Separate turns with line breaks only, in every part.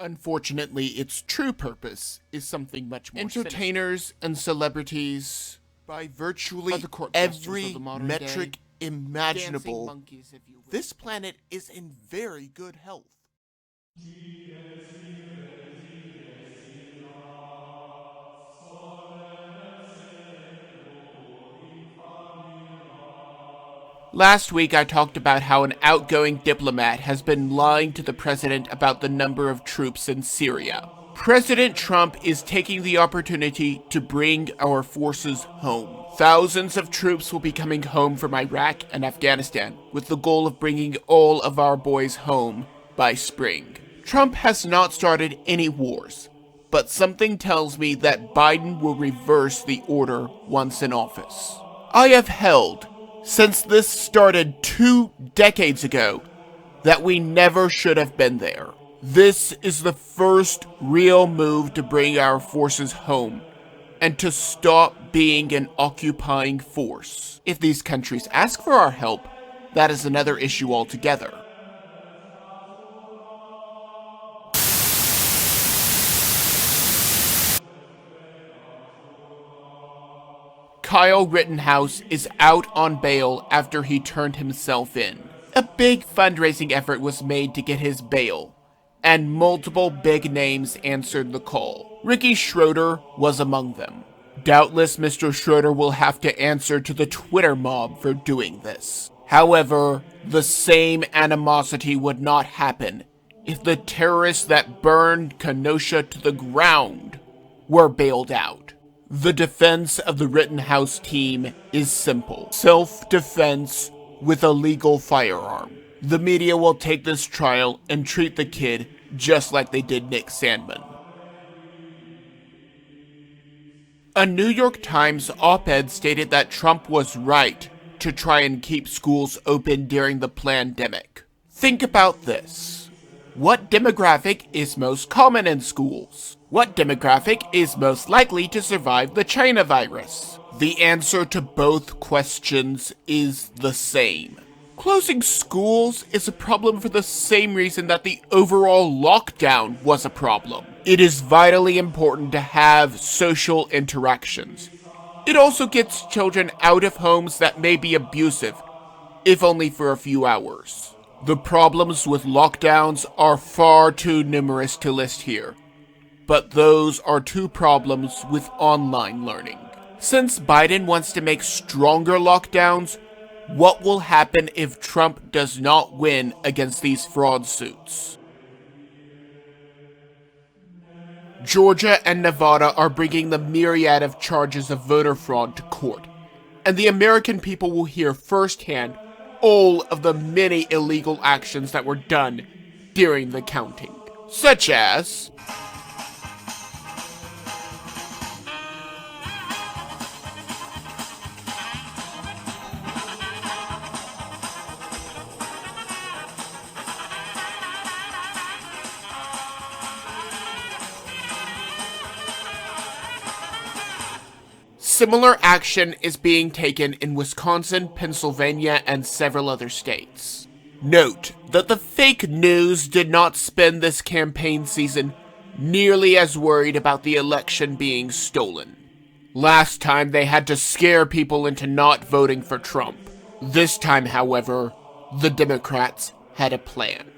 Unfortunately, its true purpose is something much more entertainers and celebrities, by virtually every metric imaginable, this planet is in very good health. Last week, I talked about how an outgoing diplomat has been lying to the president about the number of troops in Syria. President Trump is taking the opportunity to bring our forces home. Thousands of troops will be coming home from Iraq and Afghanistan, with the goal of bringing all of our boys home by spring. Trump has not started any wars, but something tells me that Biden will reverse the order once in office. I have held, since this started 2 decades ago, that we never should have been there. This is the first real move to bring our forces home and to stop being an occupying force. If these countries ask for our help, that is another issue altogether. Kyle Rittenhouse is out on bail after he turned himself in. A big fundraising effort was made to get his bail, and multiple big names answered the call. Ricky Schroeder was among them. Doubtless Mr. Schroeder will have to answer to the Twitter mob for doing this. However, the same animosity would not happen if the terrorists that burned Kenosha to the ground were bailed out. The defense of the Rittenhouse team is simple. Self-defense with a legal firearm. The media will take this trial and treat the kid just like they did Nick Sandmann. A New York Times op-ed stated that Trump was right to try and keep schools open during the pandemic. Think about this. What demographic is most common in schools? What demographic is most likely to survive the China virus? The answer to both questions is the same. Closing schools is a problem for the same reason that the overall lockdown was a problem. It is vitally important to have social interactions. It also gets children out of homes that may be abusive, if only for a few hours. The problems with lockdowns are far too numerous to list here, but those are two problems with online learning. Since Biden wants to make stronger lockdowns, what will happen if Trump does not win against these fraud suits? Georgia and Nevada are bringing the myriad of charges of voter fraud to court, and the American people will hear firsthand all of the many illegal actions that were done during the counting, such as similar action is being taken in Wisconsin, Pennsylvania, and several other states. Note that the fake news did not spend this campaign season nearly as worried about the election being stolen. Last time they had to scare people into not voting for Trump. This time, however, the Democrats had a plan.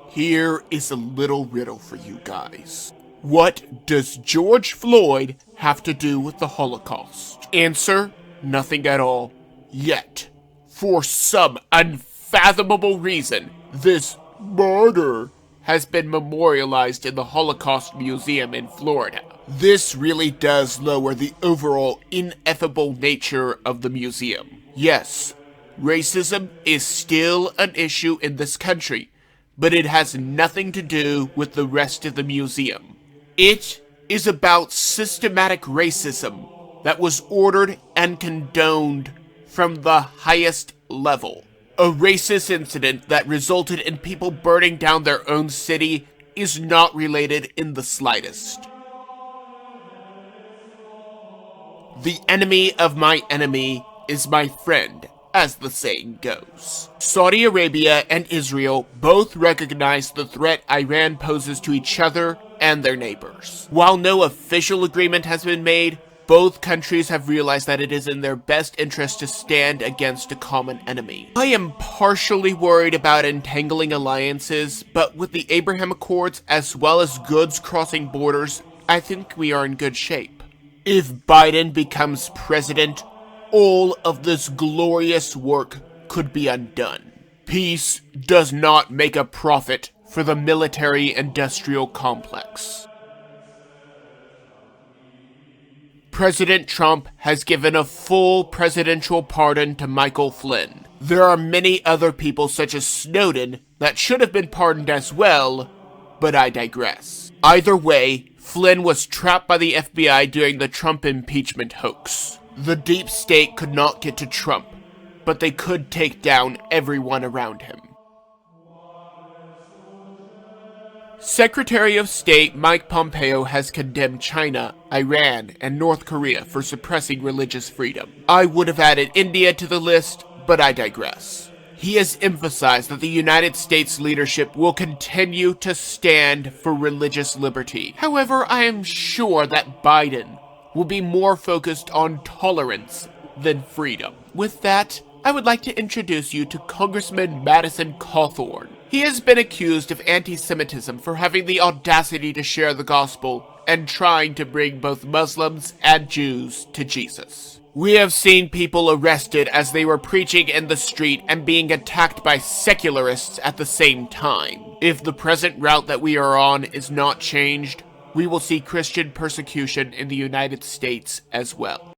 Here is a little riddle for you guys. What does George Floyd have to do with the Holocaust? Answer, nothing at all. Yet, for some unfathomable reason, this murder has been memorialized in the Holocaust Museum in Florida. This really does lower the overall ineffable nature of the museum. Yes, racism is still an issue in this country, but it has nothing to do with the rest of the museum. It is about systematic racism that was ordered and condoned from the highest level. A racist incident that resulted in people burning down their own city is not related in the slightest. The enemy of my enemy is my friend. as the saying goes. Saudi Arabia and Israel both recognize the threat Iran poses to each other and their neighbors. While no official agreement has been made, both countries have realized that it is in their best interest to stand against a common enemy. I am partially worried about entangling alliances, but with the Abraham Accords as well as goods crossing borders, I think we are in good shape. If Biden becomes president, all of this glorious work could be undone. Peace does not make a profit for the military-industrial complex. President Trump has given a full presidential pardon to Michael Flynn. There are many other people such as Snowden that should have been pardoned as well, but I digress. Either way, Flynn was trapped by the FBI during the Trump impeachment hoax. The deep state could not get to Trump, but they could take down everyone around him. Secretary of State Mike Pompeo has condemned China, Iran, and North Korea for suppressing religious freedom. I would have added India to the list, but I digress. He has emphasized that the United States leadership will continue to stand for religious liberty. However, I am sure that Biden will be more focused on tolerance than freedom. With that, I would like to introduce you to Congressman Madison Cawthorn. He has been accused of anti-Semitism for having the audacity to share the gospel and trying to bring both Muslims and Jews to Jesus. We have seen people arrested as they were preaching in the street and being attacked by secularists at the same time. If the present route that we are on is not changed, we will see Christian persecution in the United States as well.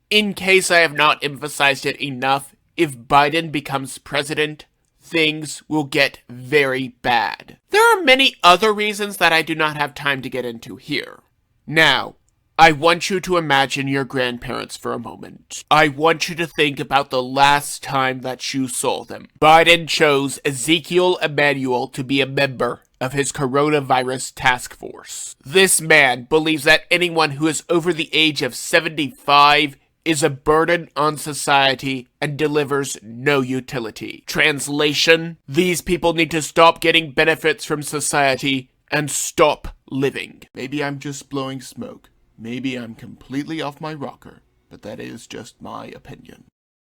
In case I have not emphasized it enough, if Biden becomes president, things will get very bad. There are many other reasons that I do not have time to get into here. Now, I want you to imagine your grandparents for a moment. I want you to think about the last time that you saw them. Biden chose Ezekiel Emanuel to be a member of his coronavirus task force. This man believes that anyone who is over the age of 75 is a burden on society and delivers no utility. Translation: these people need to stop getting benefits from society and stop living. Maybe I'm just blowing smoke. Maybe I'm completely off my rocker, but that is just my opinion.